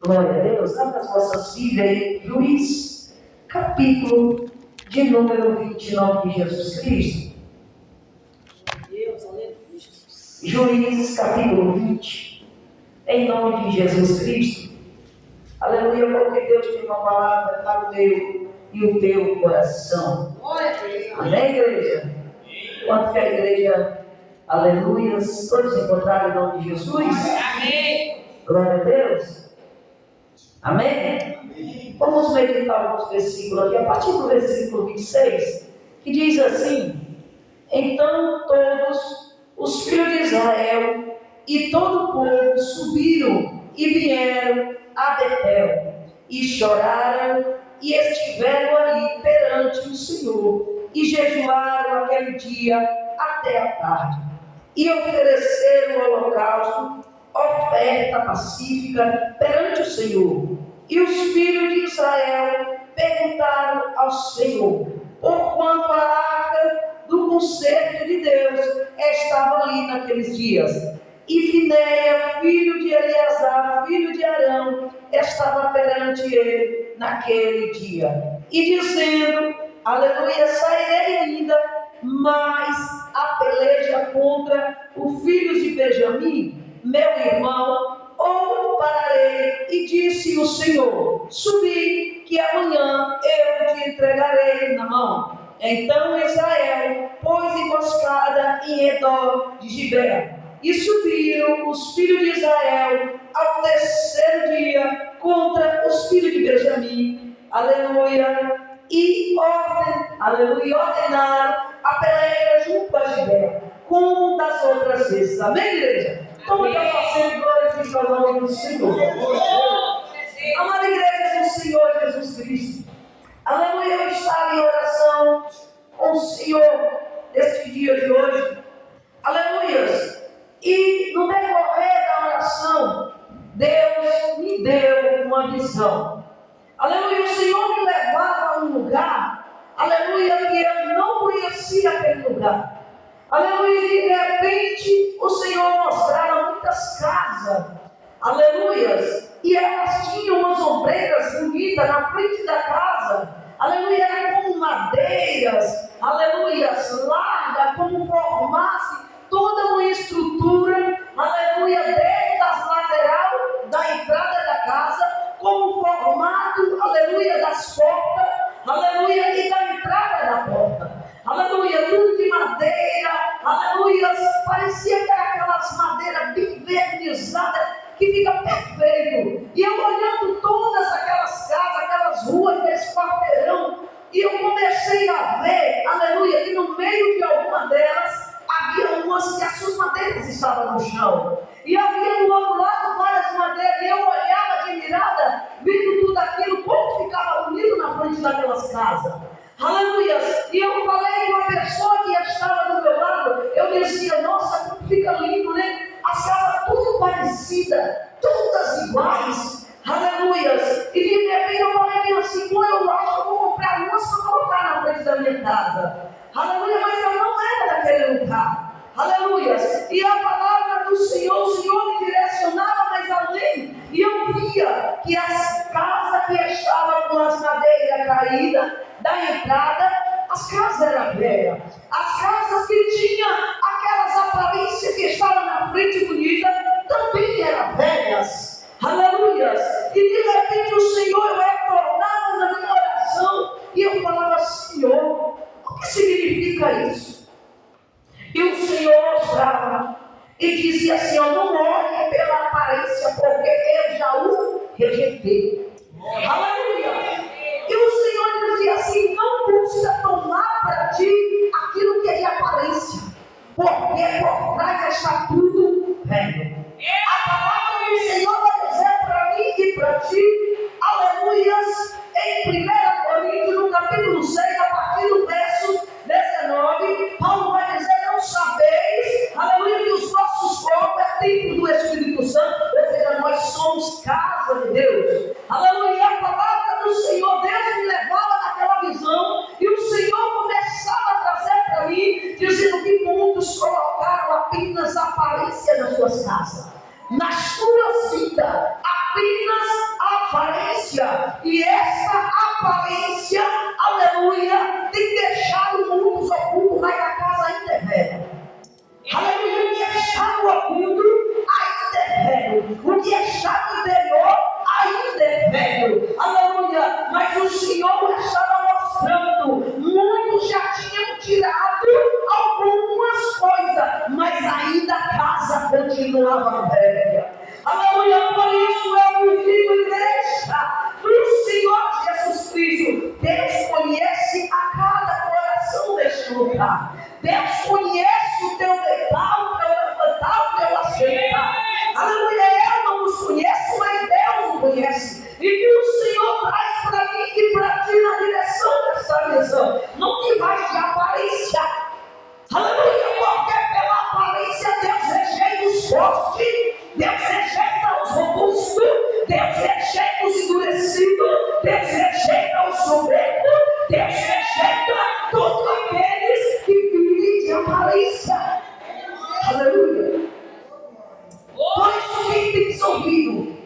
Glória a Deus. Abra as vossas Bíblias, Juízes, capítulo de número 29 de Jesus Cristo. Deus, aleluia. Juízes, capítulo 20, em nome de Jesus Cristo. Aleluia, porque Deus tem uma palavra para o meu e o teu coração. Amém, igreja? Quanto que a igreja, aleluia, todos encontraram em nome de Jesus? Amém. Glória a Deus. Amém? Amém? Vamos meditar alguns versículos aqui, a partir do versículo 26, que diz assim: Então todos os filhos de Israel e todo o povo subiram e vieram a Betel, e choraram e estiveram ali perante o Senhor, e jejuaram aquele dia até a tarde, e ofereceram o holocausto, oferta pacífica perante o Senhor. E os filhos de Israel perguntaram ao Senhor, porquanto a arca do concerto de Deus estava ali naqueles dias. E Finéia, filho de Eleazar, filho de Arão, estava perante ele naquele dia. E dizendo, aleluia, sairei ainda, mas a peleja contra os filhos de Benjamim, meu irmão, ou pararei. E disse o Senhor, subi, que amanhã eu te entregarei na mão. Então Israel pôs emboscada em redor de Gibeá. E subiram os filhos de Israel ao terceiro dia contra os filhos de Benjamim, aleluia, e ordenaram a peleja junto a Gibeá, como das outras vezes. Amém, igreja? Como está fazendo glorificar o nome do Senhor? Amada igreja do Senhor Jesus Cristo, aleluia, eu estava em oração com o Senhor neste dia de hoje, aleluia. E no decorrer da oração, Deus me deu uma visão. Aleluia, o Senhor me levava a um lugar, aleluia, que eu não conhecia aquele lugar. Aleluia, e de repente o Senhor mostrava muitas casas, aleluia, e elas tinham umas ombreiras bonitas na frente da casa, aleluia, era como madeiras, aleluia, larga, como formasse toda uma estrutura, aleluia, desde as laterais da entrada da casa, como o formato, aleluia, das portas, aleluia, e da entrada da porta, aleluia, tudo de madeira, aleluia, parecia que era aquelas madeiras bem vernizadas, que fica perfeito, e eu olhando todas aquelas casas, aquelas ruas, desse quarteirão, e eu comecei a ver, aleluia, que no meio de alguma delas, havia umas que as suas madeiras estavam no chão. E havia do outro lado várias madeiras. E eu olhava admirada, vendo tudo aquilo, como ficava bonito na frente daquelas casas. Aleluia! E eu falei com uma pessoa que estava do meu lado. Eu dizia, nossa, como fica lindo, né? As casas tudo parecidas, todas iguais. Aleluia! E de repente eu falei assim, pô, eu acho que eu vou comprar umas para colocar na frente da minha casa. Aleluia, mas eu não era daquele lugar. Aleluia. E a palavra do Senhor, o Senhor me direcionava mais além. E eu via que as casas que estavam com as madeiras caídas da entrada, as casas eram velhas. As casas que tinham aquelas aparências que estavam na frente bonita, também eram velhas. Aleluia. E de repente o Senhor retornava na minha oração. E eu falava, Senhor, o que significa isso? E o Senhor mostrava e dizia assim, não olhe pela aparência, porque eu já o rejeitei. Aleluia! E o Senhor dizia assim, não busca tomar para ti aquilo que é de aparência, porque por trás está tudo velho. A palavra do Senhor vai dizer para mim e para ti, aleluias, em 1 Coríntios, no capítulo 6, a partir do verso 19, Paulo vai dizer, não sabeis, aleluia, que os nossos corpos é templo do Espírito Santo, ou seja, nós somos casa de Deus. Aleluia, a palavra do Senhor, Deus me levava naquela visão, e o Senhor começava a trazer para mim, dizendo que muitos colocaram apenas a aparência nas suas casas. Nas tuas vidas, apenas aparência. E essa aparência, aleluia, tem deixado muitos ocultos, mas a casa ainda é velha. Aleluia, o que está no oculto ainda é velho. O que está no interior ainda é velho. Aleluia, mas o Senhor estava mostrando, muitos já tinham tirado algumas coisas, mas ainda a casa continuava velha. Aleluia, por isso eu vos digo, igreja do Senhor Jesus Cristo, Deus conhece a cada coração deste lugar. Deus conhece o teu deitar, o teu levantar, o teu aceitar. Aleluia, eu não os conheço, mas Deus o conhece. E que o Senhor traz para mim e para ti na direção dessa visão. Não te vais de aparência. Aleluia, porque pela aparência Deus rejeita os fortes, Deus rejeita os robustos, Deus rejeita os endurecidos, Deus rejeita os soberbos, Deus rejeita todos aqueles que vivem de aparência. Aleluia. Por isso, quem tem ouvido,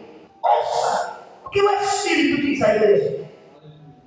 ouça o que o Espírito diz à igreja.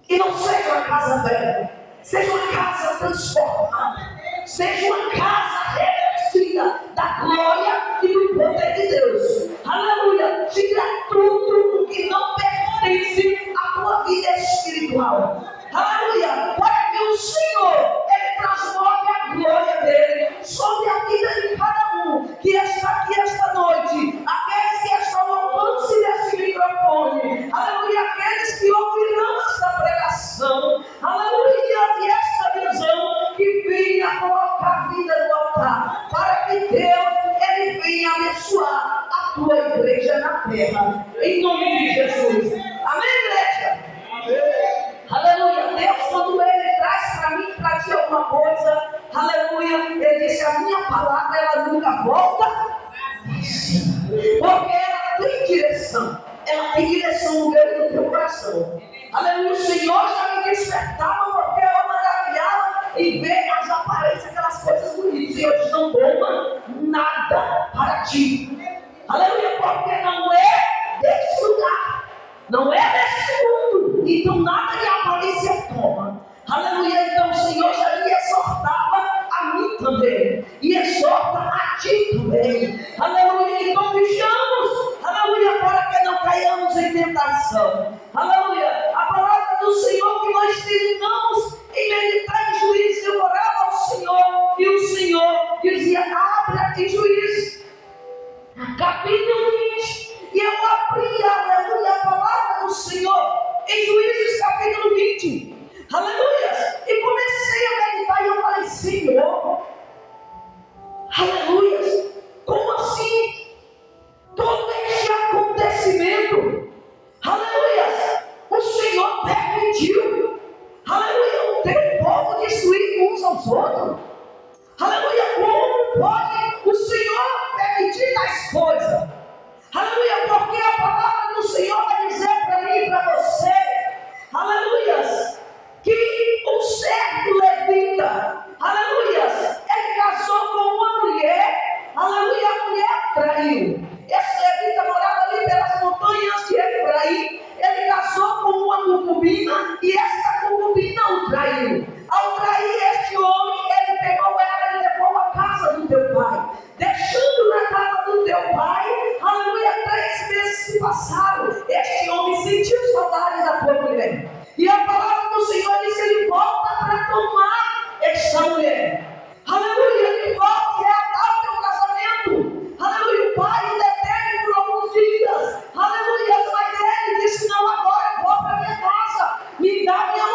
Que não seja uma casa velha, seja uma casa transformada, seja uma casa revestida da glória e do poder de Deus. Aleluia. Tira tudo o que não pertence à tua vida espiritual. Aleluia. Para que o Senhor, Ele transforme a glória dele sobre a vida de cada um que está aqui esta noite. Aqueles que estão ao alcance desse microfone. Aleluia. Aqueles que ouvirão esta pregação. Aleluia. E esta visão que venha colocar a vida no altar. Para que Deus, Ele venha abençoar a tua igreja na terra. Em nome de Jesus. Amém, igreja? Amém. Aleluia, Deus, quando Ele traz para mim, para ti alguma coisa, aleluia, Ele disse, a minha palavra, ela nunca volta, porque ela tem direção no meu e no teu coração. Aleluia, o Senhor já me despertava, porque eu maravilhava e ver as aparências, aquelas coisas bonitas, e eu não dou nada para ti. Aleluia, porque não é desse lugar, não é desse mundo, então nada de aparência toma. Aleluia, então o Senhor já me exortava a mim também, e exorta a ti também. Aleluia, então vigiamos, aleluia, para que não caiamos em tentação. Aleluia, a palavra do Senhor que nós terminamos em meditar em Juízes, eu orava ao Senhor, e o Senhor dizia, abre aqui Juízes, capítulo 20, e eu abri, aleluia, a palavra do Senhor em Juízes capítulo 20, aleluia, e comecei a meditar, e eu falei, Senhor, aleluia, como assim? Todo este acontecimento, aleluia, o Senhor permitiu, aleluia, o teu povo destruir uns aos outros, aleluia, como pode o Senhor permitir tais coisas? Aleluia, porque a palavra do Senhor vai dizer para mim e para você, aleluia, que um certo levita, aleluia, ele casou com uma mulher, aleluia, a mulher traiu. Esse levita morava ali pelas montanhas de Efraim, ele casou com uma concubina e essa concubina o traiu. Ao trair este homem, ele pegou ela e levou à casa do teu pai. Deixando na casa do teu pai, aleluia, 3 meses se passaram. Este homem sentiu saudade da tua mulher. E a palavra do Senhor diz que ele volta para tomar esta mulher. Aleluia, ele volta e reatar o teu casamento. Aleluia, o pai detém por alguns dias. Aleluia, mas ele disse, não, agora eu vou para minha casa. Me dá minha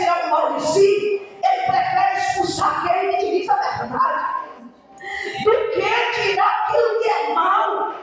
tirar o mal de si, ele prefere expulsar aquele que te diz a verdade, do que tirar aquilo que é mal.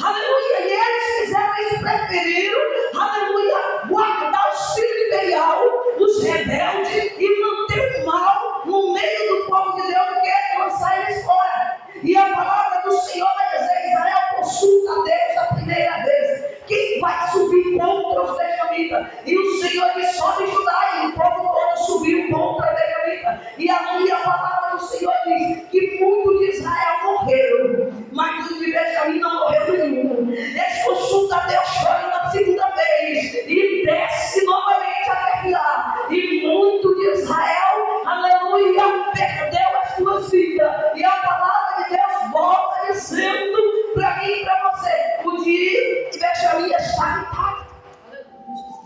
Aleluia. E eles fizeram isso, preferiram, aleluia, guardar os filhos de Belial, os rebeldes, e manter o mal no meio do povo de Deus, do que lançar eles fora. E a palavra do Senhor vai dizer: Israel consulta a Deus a primeira vez. Quem vai subir contra os benjamitas? E o Senhor disse: só de Judá, e o povo todo subiu contra a benjamita. E ali a palavra do Senhor diz que muitos de Israel morreram, mas os de Benjamim não morreu nenhum. Eles consultam a Deus, choram na segunda vez e desce novamente a guerrear. E muito de Israel, aleluia, perdeu as suas vidas. E a palavra de Deus volta dizendo para mim e para você: o de Benjamim está intacto.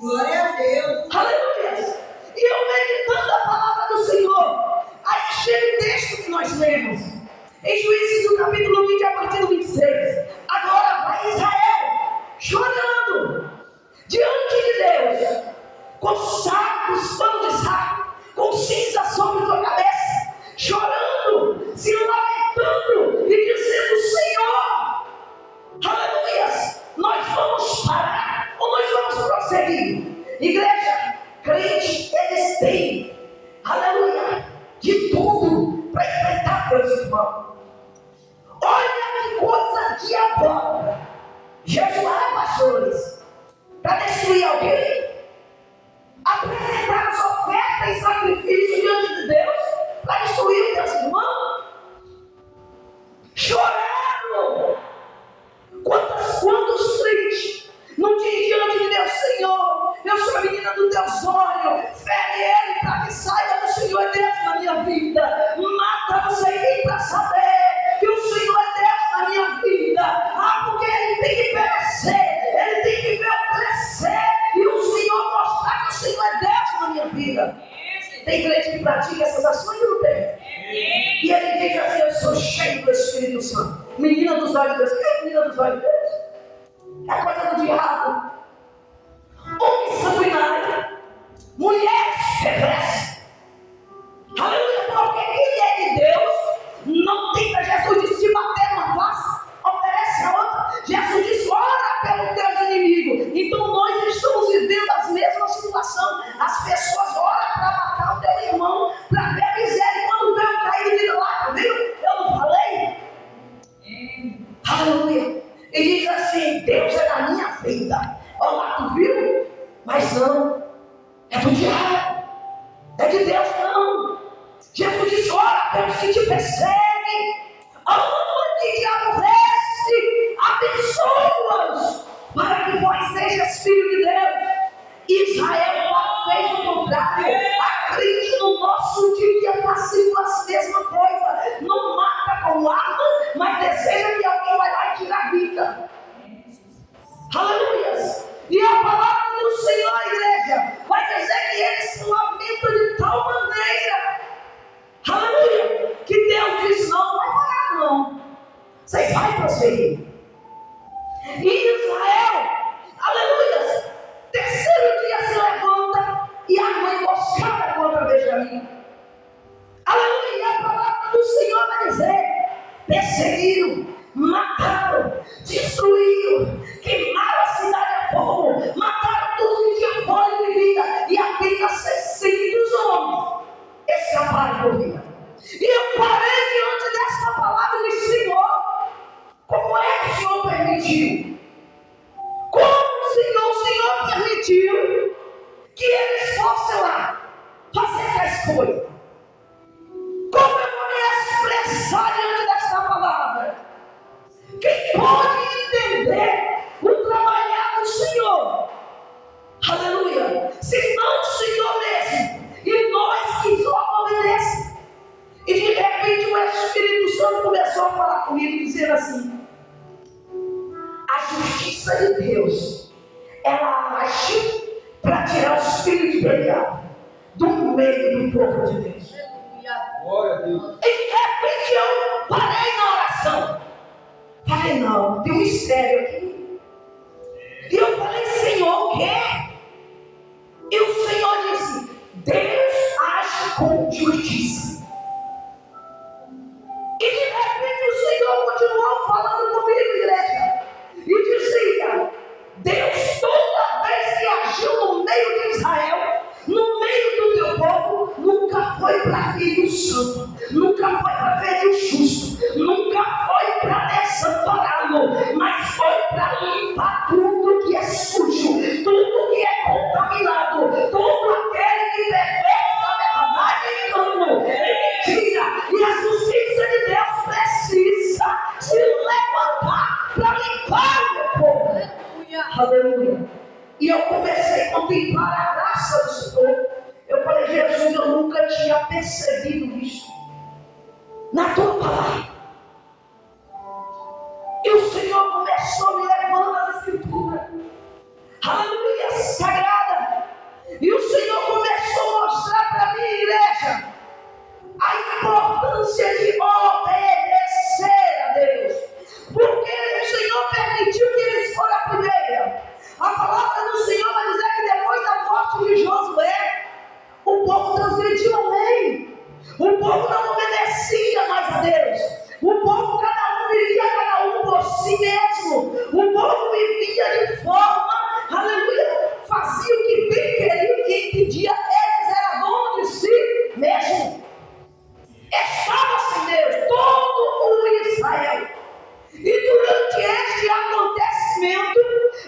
Glória a Deus. Aleluia. E eu meditando a palavra do Senhor, aí chega o texto que nós lemos em Juízes, no capítulo 20, a partir do 26. Agora vai Israel chorando diante de Deus, com sacos, pano de saco, com cinza sobre sua cabeça, chorando, se lamentando e dizendo: Senhor, aleluia, nós vamos parar ou nós vamos prosseguir? Igreja, crente, eles têm, aleluia, de tudo para enfrentar Deus, irmão. Olha que coisa diabólica. Jejuar, pastores, para destruir alguém, apresentar as ofertas e sacrifícios diante de Deus para destruir o Deus, irmão. Chorando. Quantos crentes não dizem diante de Deus: Senhor, eu sou a menina do teus olhos, fere ele para que saiba que o Senhor é Deus na minha vida, mata não sei quem para saber que o Senhor é Deus na minha vida. Porque ele tem que perecer, ele tem que ver eu crescer e o Senhor mostrar que o Senhor é Deus na minha vida. Tem crente que pratica essas ações e não tem. E ele diz assim: eu sou cheio do Espírito Santo. Menina dos olhos de Deus. Quem é menina dos olhos de Deus? É coisa do diabo. Homem sanguinário, mulheres perversas. Aleluia. Porque quem é de Deus não tenta. Jesus disse: se bater numa face, oferece a outra. Jesus disse: ora pelo teu inimigo. Então nós estamos vivendo as mesmas situações. As pessoas oram para matar o teu irmão, para ver miséria. E quando vê o caído, diz lá, viu? Eu não falei? Aleluia. E diz assim: Deus é na minha vida. Olha lá, tu viu? Mas não, é do diabo, é de Deus não. Jesus disse: ora pelos que te perseguem, aonde que aborrece, abençoa-os, para que vós sejais filho de Deus. Israel fez o contrário. A crente no nosso dia fazendo as mesmas coisas. Não mata com arma, mas deseja que alguém vai lá e tire a vida. Aleluia. E a palavra do Senhor, igreja, vai dizer que eles se lamentam de tal maneira, aleluia, que Deus diz: não vai parar não, vocês vão prosseguir. E Israel, aleluia, terceiro dia se levanta e arma emboscada contra Benjamim. Aleluia. E a palavra do Senhor vai dizer: perseguiram, mataram, destruíram, queimaram a cidade a fogo, mataram tudo que tinha fôlego de vida, e apenas 600 homens escaparam por vida. E eu parei diante desta palavra e disse: Senhor, como é que o Senhor permitiu? Como o Senhor permitiu que eles fossem lá fazer tais coisas? Como eu vou me expressar diante desta palavra? Quem pode entender o trabalhar do Senhor? Aleluia. Se não o Senhor mesmo, e nós que só obedecemos. E de repente o Espírito Santo começou a falar comigo, dizendo assim: a justiça de Deus, ela age para tirar os filhos de Belial do meio do povo de Deus. Glória a Deus. E de repente eu parei na oração. Falei: não, tem um mistério aqui. E eu falei: Senhor, o quê? E o Senhor disse: Deus com justiça. E de repente o Senhor continuou falando comigo, igreja, e dizia: Deus, toda vez que agiu no meio de Israel, no meio do teu povo, nunca foi para ferir o santo, nunca foi para ferir o justo, nunca foi para desampará-lo, mas foi para limpar tudo que é sujo, tudo que é contaminado, todo aquele que perverte a verdade em engano, em mentira. E a justiça de Deus precisa se levantar para limpar o meu povo. Aleluia. E eu comecei a contemplar a graça do Senhor. Eu falei: Jesus, eu nunca tinha percebido isso na tua palavra. E o Senhor começou me levando às Escrituras, aleluia, sagrada. E o Senhor começou a mostrar para mim, igreja, a importância de obedecer a Deus. Porque o Senhor permitiu que eles foram a primeira. A palavra do Senhor vai dizer que depois da morte de Josué, o povo transgrediu a lei. O povo não obedecia mais a Deus. O povo, cada um vivia por si mesmo. O povo vivia de forma, aleluia, fazia o que bem queria, o que pedia. Eles eram donos de si mesmo. Estava sem Deus, todo o Israel. E durante este acontecimento,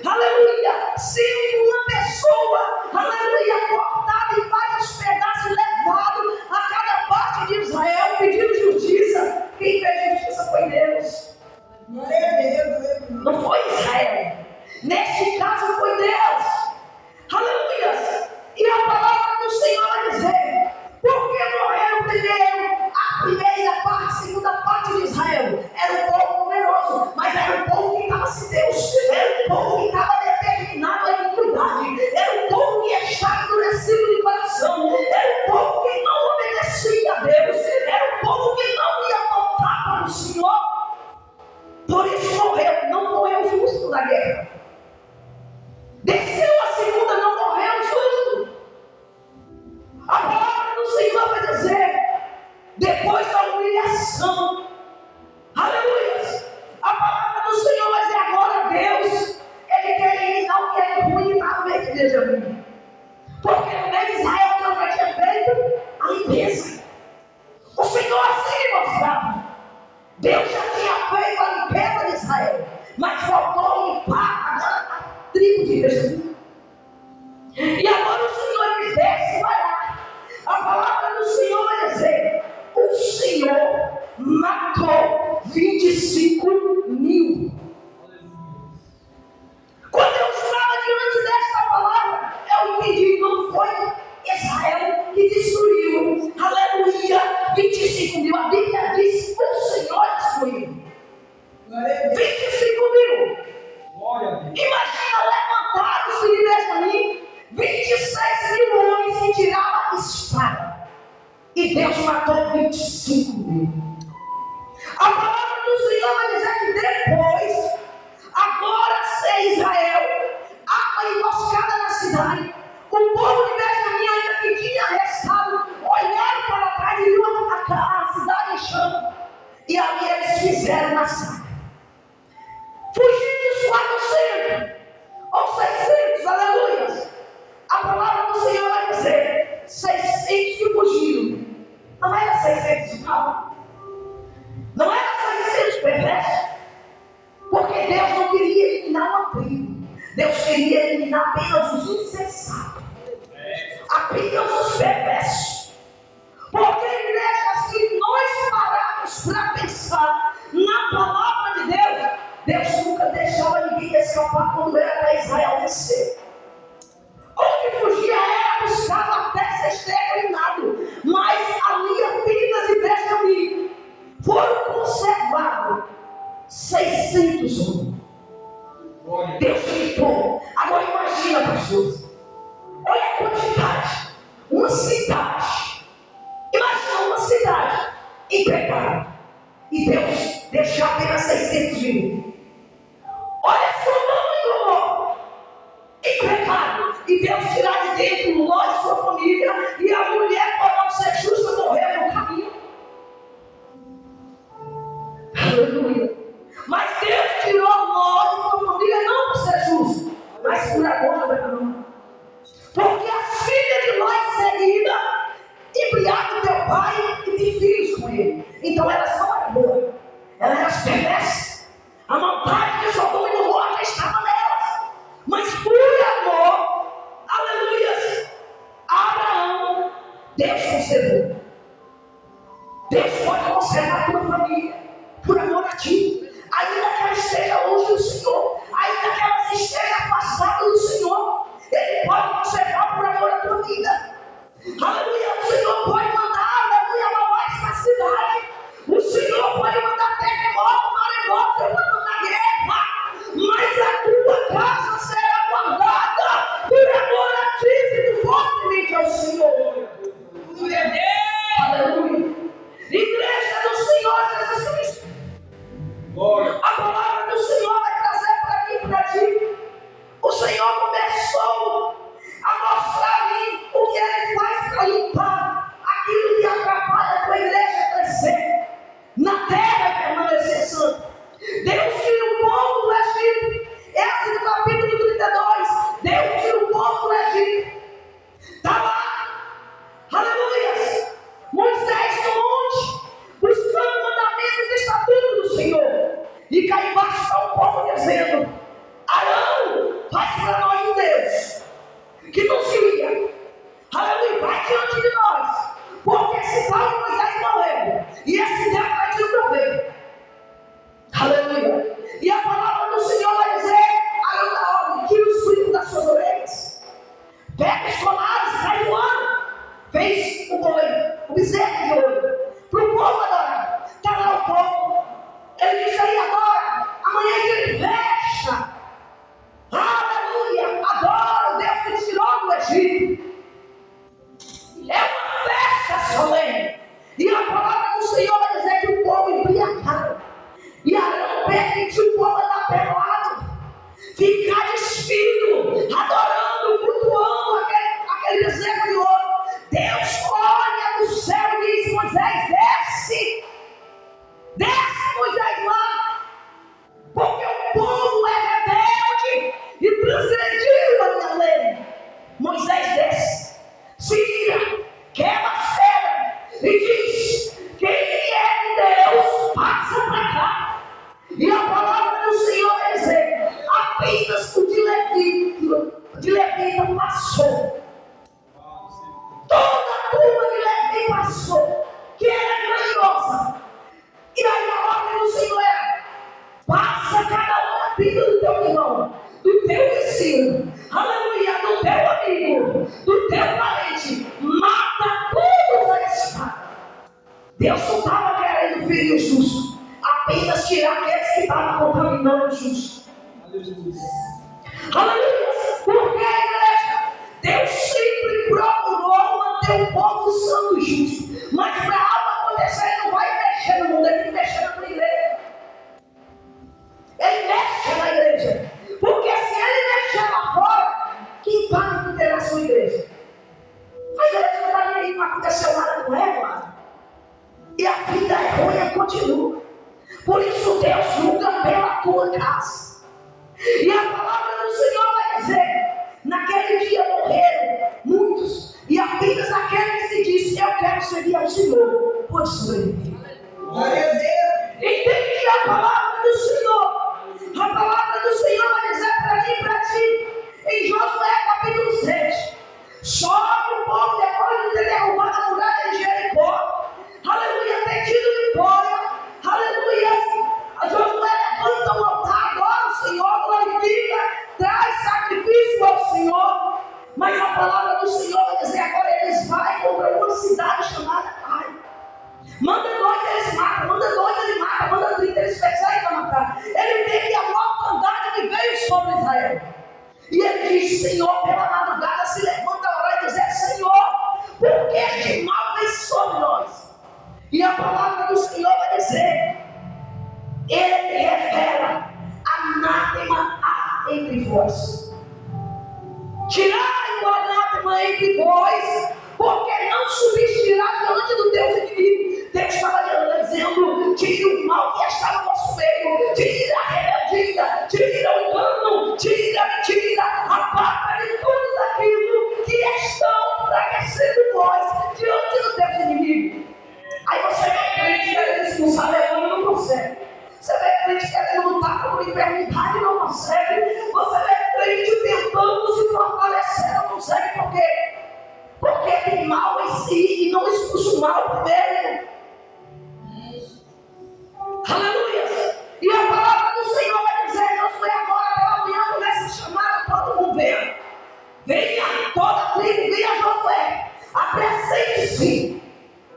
aleluia, sendo uma pessoa, aleluia, cortada em vários pedaços, levado a cada parte de Israel, pedindo justiça. Quem fez justiça foi Deus. Não foi Israel. Neste caso foi Deus. Aleluia. E a palavra do Senhor vai dizer: porque morreram primeiro a primeira parte, a segunda parte de Israel. Era um povo numeroso, mas era um povo que estava sem Deus. Era um povo que estava determinado à iniquidade. Era um povo que estava endurecido de coração. Era um povo que não obedecia a Deus. Era um povo que não ia voltar para o Senhor. Por isso morreu. Não morreu justo na guerra. Desceu a segunda, não morreu justo. A palavra do Senhor vai dizer: depois da humilhação, aleluia, a palavra do Senhor vai dizer: agora Deus, Ele quer eliminar o que é ruim na mente de Israel. Porque no meio de Israel Deus já tinha feito a limpeza. O Senhor assim mostrava. Deus já tinha feito a limpeza de Israel, mas faltou limpar a tribo de Benjamim. E agora o Senhor me desce e vai lá. A palavra do Senhor vai dizer: o Senhor matou 25.000. Quando eu estava diante desta palavra, eu entendi: não foi Israel que destruiu, aleluia, 25.000. A Bíblia diz: o Senhor destruiu 25.000. Imagina levantar-se de Benjamim 26.000 homens que tiravam a espada, e Deus matou 25.000. A palavra do Senhor vai dizer que depois, agora sem Israel, há uma emboscada na cidade. O povo de Benjamim, ainda que tinha restado, olharam para trás e viram a cidade em chama. E ali eles fizeram massacre. Fugindo dos 400 ou 600, aleluia. A palavra do Senhor vai dizer: 600 que fugiram. Não era 600 de calma. Não era 600 perversos. Porque Deus não queria eliminar uma tribo. Deus queria eliminar apenas os insensatos. Apenas os perversos. Porque, igreja, se nós pararmos para pensar na palavra de Deus, Deus nunca deixava ninguém escapar quando era para Israel descer. Onde fugia era buscado até ser exterminado. Mas ali apenas de Benjamim foram conservados 600 homens. Deus limpou. Agora imagina, pastores. Olha a quantidade. Uma cidade. Imagina uma cidade em pecado. E Deus deixou apenas 600.000. Olha só, em pecado. E Deus tirar de dentro Ló e sua família. E a mulher, por não ser viver. Então elas não eram boas, elas eram perversas. A maldade de Sodoma e Gomorra já estava nelas. Mas por amor, aleluia, a Abraão, Deus conservou. Deus pode conservar a tua família por amor a ti. Ainda que ela esteja longe do Senhor, ainda que ela esteja afastada do Senhor, Ele pode conservar por amor à tua vida. Aleluia, o Senhor pode mandar, aleluia, uma voz na cidade. O Senhor pode mandar terremoto, maremoto, pode mandar guerra, mas a tua casa será guardada por amor a ti, se tu fortemente ao Senhor. Aleluia. Igreja do Senhor Jesus Cristo. A palavra do Senhor vai trazer para mim e para ti. O Senhor começou a mostrar a mim o que Ele faz para limpar aquilo que atrapalha a tua igreja crescer na terra e permanecer santo. Deus tira o povo do Egito. Esse do capítulo 32. Deus tira o povo do Egito. Está lá. Aleluia. Moisés no monte, buscando mandamentos e estatutos do Senhor. E cá embaixo está o povo dizendo: Arão, faz para nós um Deus que nos guia. Aleluia, vai diante de nós. Porque esse tal Moisés morreu. E esse Deus vai te prover. Aleluia. E a palavra do Senhor vai dizer: Arão da ordem, tira os frios das suas orelhas. Pega os colares, traz o ano. Fez o boi, o bezerro de ouro, para o povo adorar. Está lá o povo. Ele disse aí agora, amanhã ele fecha. Aleluia, adora o Deus que tirou do Egito. É uma festa solene. E a palavra do Senhor vai dizer que o povo embriagado. E Arão permitiu o povo andar pelado, ficar despido, adorando, cultuando aquele bezerro de ouro. Deus olha do céu e diz: Moisés, desce. Desce, Moisés, lá. Porque o povo é rebelde e transgrediu a minha lei. Moisés desce, se vira, quebra a cera e diz: quem é Deus, passa para cá. E a palavra do Senhor vai dizer: apenas o de Levita passou. Toda a turma de Levi passou, que era grandiosa. E aí a ordem do Senhor é: passa cada um na vida do teu irmão, do teu vizinho, aleluia, do teu amigo, do teu parente, mata todos a espada. Deus não estava querendo ferir o justo, apenas tirar aqueles que estavam contaminando o justo. Aleluia. Porque a igreja, Deus sempre procurou manter o povo santo e justo. Mas para algo acontecer, Ele não vai mexer no mundo, Ele mexe na tua igreja. Ele mexe na igreja. Porque se Ele mexer lá fora, que impacto terá a sua igreja? A igreja não está nem aí, não aconteceu nada com ela, mano. E a vida é ruim e continua. Por isso Deus julga pela tua casa. E a palavra do Senhor vai dizer: naquele dia morreram muitos, e apenas aquele que se disse: eu quero servir ao Senhor, pode sobreviver. Entende a palavra do Senhor? A palavra do Senhor vai dizer para mim e para ti, em Josué capítulo 7. Só que o povo, depois de ter derrubado a muralha de Jericó, aleluia, ter tido vitória, aleluia, a Josué levanta um altar, adora o Senhor, glorifica, traz sacrifício ao Senhor. Mas a palavra do Senhor vai dizer: agora eles vão contra uma cidade chamada Ai. Manda 2, eles matam, manda 2, ele mata, manda 30, eles perseguem para matar. Ele vê que a mortandade que veio sobre Israel. E ele diz: Senhor, pela madrugada se levanta a orar e dizer: Senhor, por que este mal vem sobre nós? E a palavra do Senhor vai dizer: Ele revela anátema há entre vós. Tirai o anátema entre vós, porque não subistirá diante do Deus inimigo. Deus estava dizendo: tire o mal que está no vosso meio, tire a rebeldia, tire o engano, tire a mentira, aparta de tudo aquilo que estão enfraquecendo vós diante do Deus inimigo. Aí você vai crer mal primeiro. Aleluia. E a palavra do Senhor vai dizer: Josué, agora pela manhã começa a chamar todo mundo, venha. Venha, toda a tribo, venha, Josué. Apresente-se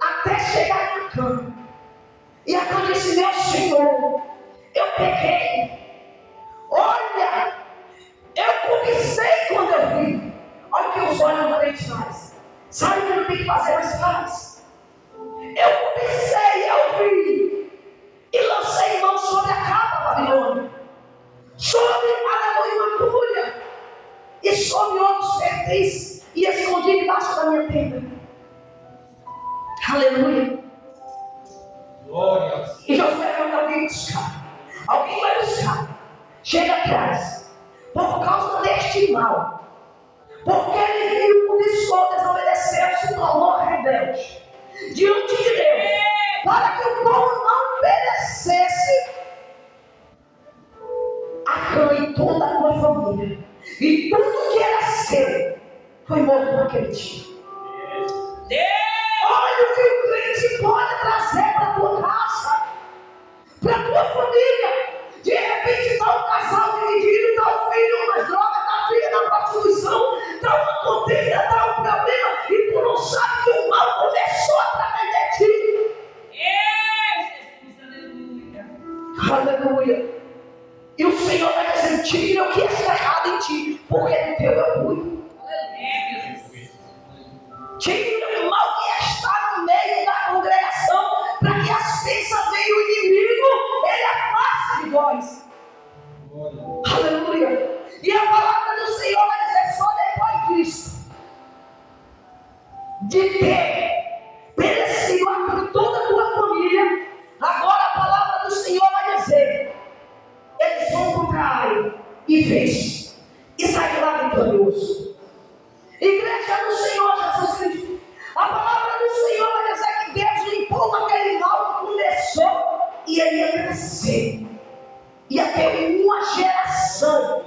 até chegar na Acã. E Acã disse: meu Senhor, eu pequei. Olha, eu cobicei quando eu vi. Olha o que os olhos da gente faz. Sabe o que não tem que fazer, mas faz. Eu cobicei, eu vi. E lancei mão sobre a capa Babilônia, sobre aleluia, uma cunha, e sobre outros pertences, e escondi debaixo da minha tenda. Aleluia. Glória. E Josué manda alguém buscar. Alguém vai buscar. Chega atrás. Por causa deste mal. Porque ele viu, começou a desobedecer, se tornou rebelde diante de Deus, para que o povo não obedecesse. Acã e toda a tua família, e tudo que era seu, foi morto naquele dia. Olha o que o crente pode trazer para a tua casa, para a tua família. De repente está um casal dividido, está o filho nas drogas, está a filha na prostituição, está uma contenda, está um problema, e tu não sabe que o mal começou através de ti. Jesus, aleluia. Aleluia. E o Senhor está dizendo: tira o que é errado em ti, porque no teu eu fui. Tira o mal que está no meio da congregação, para que as bênçãos venham o inimigo, ele afaste de vós. Aleluia. E a palavra do Senhor vai dizer: só depois disso, de ter perecido toda a tua família, agora a palavra do Senhor vai dizer: eles vão contra Ai e fez, e saiu lá vitorioso. Igreja do Senhor Jesus Cristo, a palavra do Senhor vai dizer que Deus limpou aquele mal que começou, e ele ia crescer, ia ter uma geração,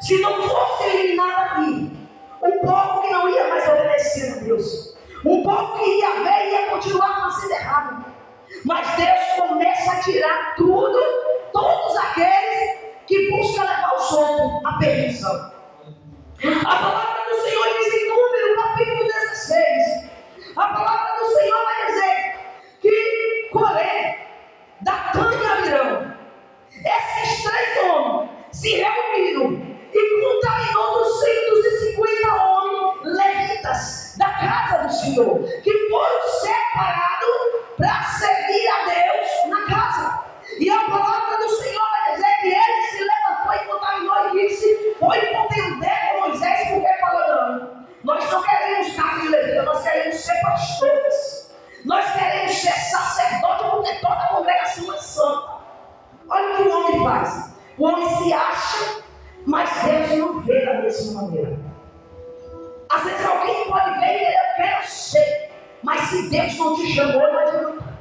se não fosse eliminado ali, um povo que não ia mais obedecer a Deus, um povo que ia ver e ia continuar fazendo errado. Mas Deus começa a tirar tudo, todos aqueles que buscam levar os outros à perdição. A palavra do Senhor diz em Número, capítulo 16. A palavra do Senhor vai dizer que Coré, Datã e Abirão, esses três homens se reuniram e contaminou 250 homens levitas da casa do Senhor, que foram separados para servir a Deus na casa. E a palavra do Senhor vai dizer que ele se levantou e contaminou e disse: foi contender com Moisés, porque falou: não, nós não queremos carne levita, nós queremos ser pastores, nós queremos ser sacerdotes, porque toda a congregação é santa. Olha o que o homem faz. O homem se acha, mas Deus não vê da mesma maneira. Às vezes alguém pode ver e eu quero ser, mas se Deus não te chamou, não adianta.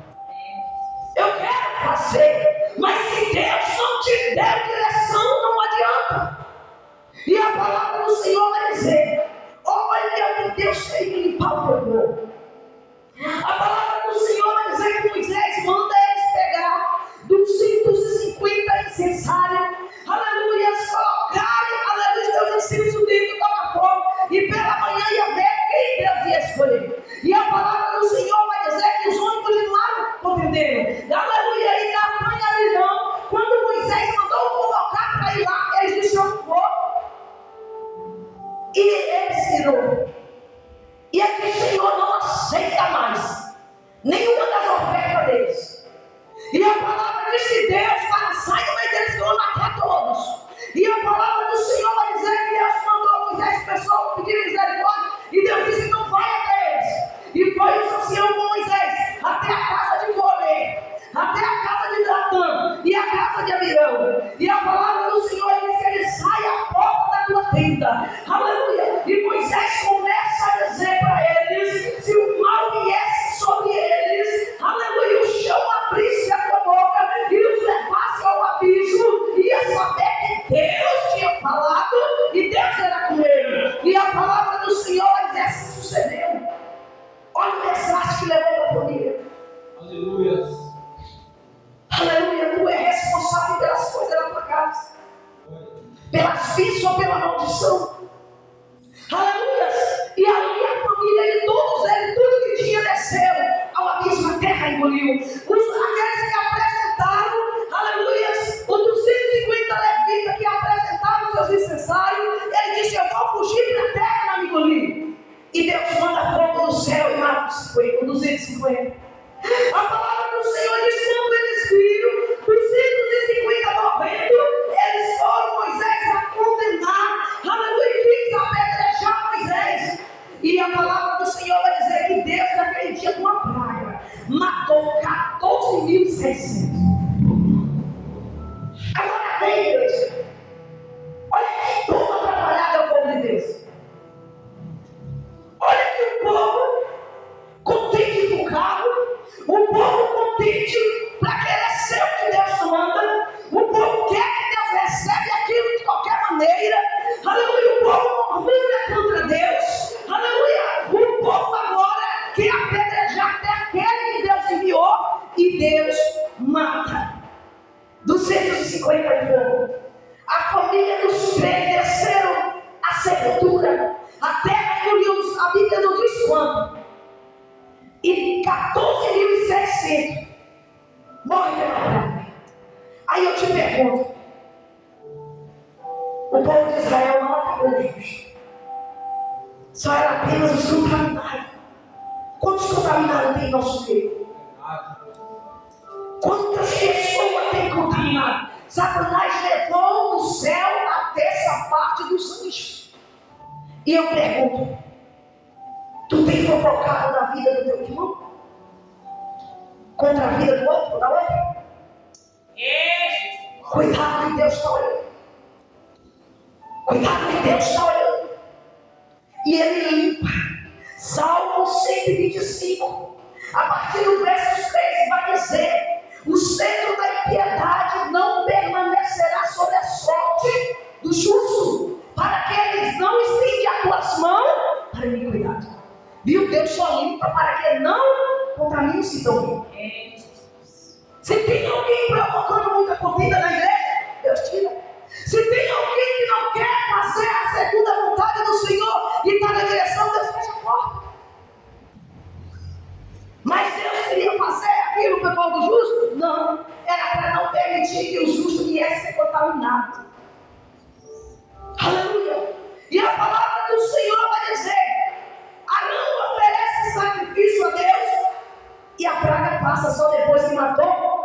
Eu quero fazer, mas se Deus não te der direção, não adianta. E a palavra do Senhor vai dizer: olha o que Deus tem que limpar o teu povo. A palavra do Senhor vai dizer que Moisés manda eles pegar 250 incensários, aleluia, colocarem, aleluia, seus ensinos dentro do toca-fogo, e pela manhã ia ver quem Deus ia escolher. E a palavra do Senhor vai dizer que os homens continuaram contendendo, aleluia, e na manhã, quando Moisés mandou convocar para ir lá, eles disseram: não vou. E eles tirou. E aqui o Senhor não aceita mais nenhuma das ofertas deles. E a palavra diz que Deus fala: sai do meio deles que eu vou matar todos. E a palavra do Senhor vai dizer que Deus mandou Moisés, o pessoal pedir misericórdia, e Deus disse: não vai até eles. E foi o Senhor com Moisés até a casa de Coré, até a casa de Datã e a casa de Abirão. E a palavra do Senhor diz que ele sai à porta da tua tenda, aleluia. E Moisés começa a dizer para eles: se o mal viesse sobre eles, aleluia, o chão abrisse a tua boca e os levasse ao abismo, ia saber que Deus tinha falado e Deus era com ele. E a palavra do Senhor vai dizer: se sucedeu. Olha o desastre que levou para engoliu. Aqueles que apresentaram, aleluia, os 250 levitas que apresentaram seus incensários, ele disse: eu vou fugir para a terra, não me engolir. E Deus manda fogo do céu e mata os 250. A palavra do Senhor diz: quando eles viram 250 morrendo, eles foram Moisés a condenar, aleluia, quis apedrejar Moisés. E a palavra do Senhor vai dizer que Deus, naquele dia de uma praga, matou 14.600. Agora vem, igreja, olha que povo atrapalhado é o povo de Deus. Olha que o povo contente com o carro, o povo contente para querer ser o que Deus manda, o povo quer que Deus recebe aquilo de qualquer maneira, aleluia, o povo murmura contra Deus, aleluia, o povo agora quer apedrejar até aquele que Deus enviou, e Deus mata 250 de fogo. A família dos 3 desceram a sepultura, a terra engoliu, a Bíblia não diz quanto, e 14.600 morrem pela praga. Aí eu te pergunto, o povo de Israel não acabou justo, só era apenas os contaminados. Quantos contaminados tem em nosso meio? Quantas pessoas tem contaminado? Satanás levou do céu a terça parte dos anjos. E eu pergunto, tu tem fofocado da vida do teu irmão? Contra a vida do outro, da outra? Cuidado que Deus está olhando. Cuidado que Deus está olhando. E Ele limpa. Salmo 125, a partir do verso 3, vai dizer: o centro da impiedade não permanecerá sobre a sorte do justo, para que eles não estendem as tuas mãos para a iniquidade. Viu? Deus só limpa para que não contamine o cidadão. Se tem alguém provocando muita contenda na igreja, Deus tira. Se tem alguém que não quer fazer a segunda vontade do Senhor e está na direção, Deus fecha a porta. Mas Deus queria fazer aquilo para o povo justo? Não, era para não permitir que o justo viesse ser contaminado. Aleluia. E a palavra do Senhor vai dizer: Arão oferece sacrifício a Deus, e a praga passa só depois que matou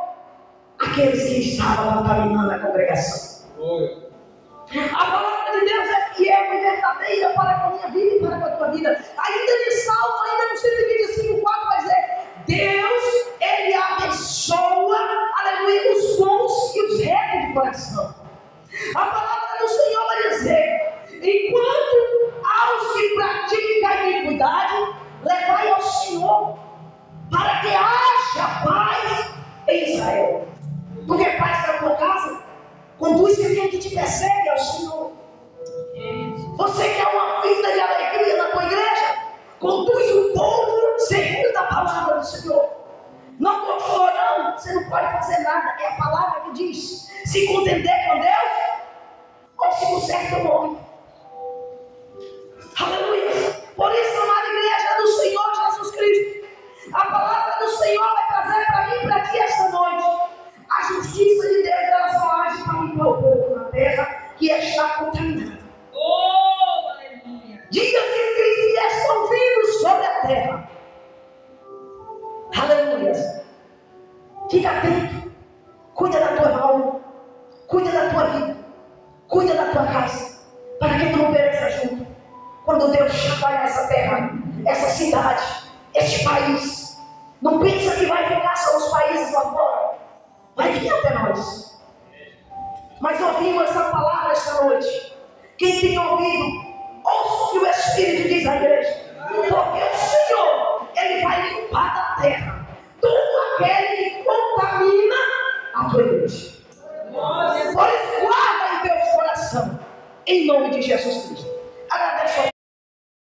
aqueles que estavam contaminando a congregação. A palavra de Deus é fiel e verdadeira para com a minha vida e para com a tua vida. Ainda de Salmo, ainda no 125, 4 vai dizer: Deus, Ele abençoa, aleluia, os bons e os retos de coração. A palavra do Senhor vai dizer: enquanto aos que praticam a iniquidade, levai ao Senhor, para que haja paz em Israel. Tu quer paz na tua casa? Conduz quem que te persegue ao Senhor. Você quer uma vida de alegria na tua igreja? Conduz o povo segundo a palavra do Senhor. Não gostou não, você não pode fazer nada. É a palavra que diz: se contender com Deus, ou se conserta o morre. Aleluia. Por isso, amada igreja do Senhor Jesus Cristo, a palavra do Senhor vai trazer para mim e para ti esta noite. A justiça de Deus, ela só age para limpar o povo na terra que está contaminado. Oh, aleluia. Diga que crises estão vindo sobre a terra. Aleluia. Fica atento. Cuida da tua alma. Cuida da tua vida. Cuida da tua casa. Para que tu não pereça junto. Quando Deus chacoalhar essa terra, essa cidade, este país, não pensa que vai ficar só os países lá fora. Vai vir até nós. Mas ouvimos essa palavra esta noite. Quem tem ouvido, ouça o que o Espírito diz à igreja. Porque o Senhor, Ele vai limpar da terra todo aquele que contamina a tua igreja. Por isso, guarda em teu coração, em nome de Jesus Cristo.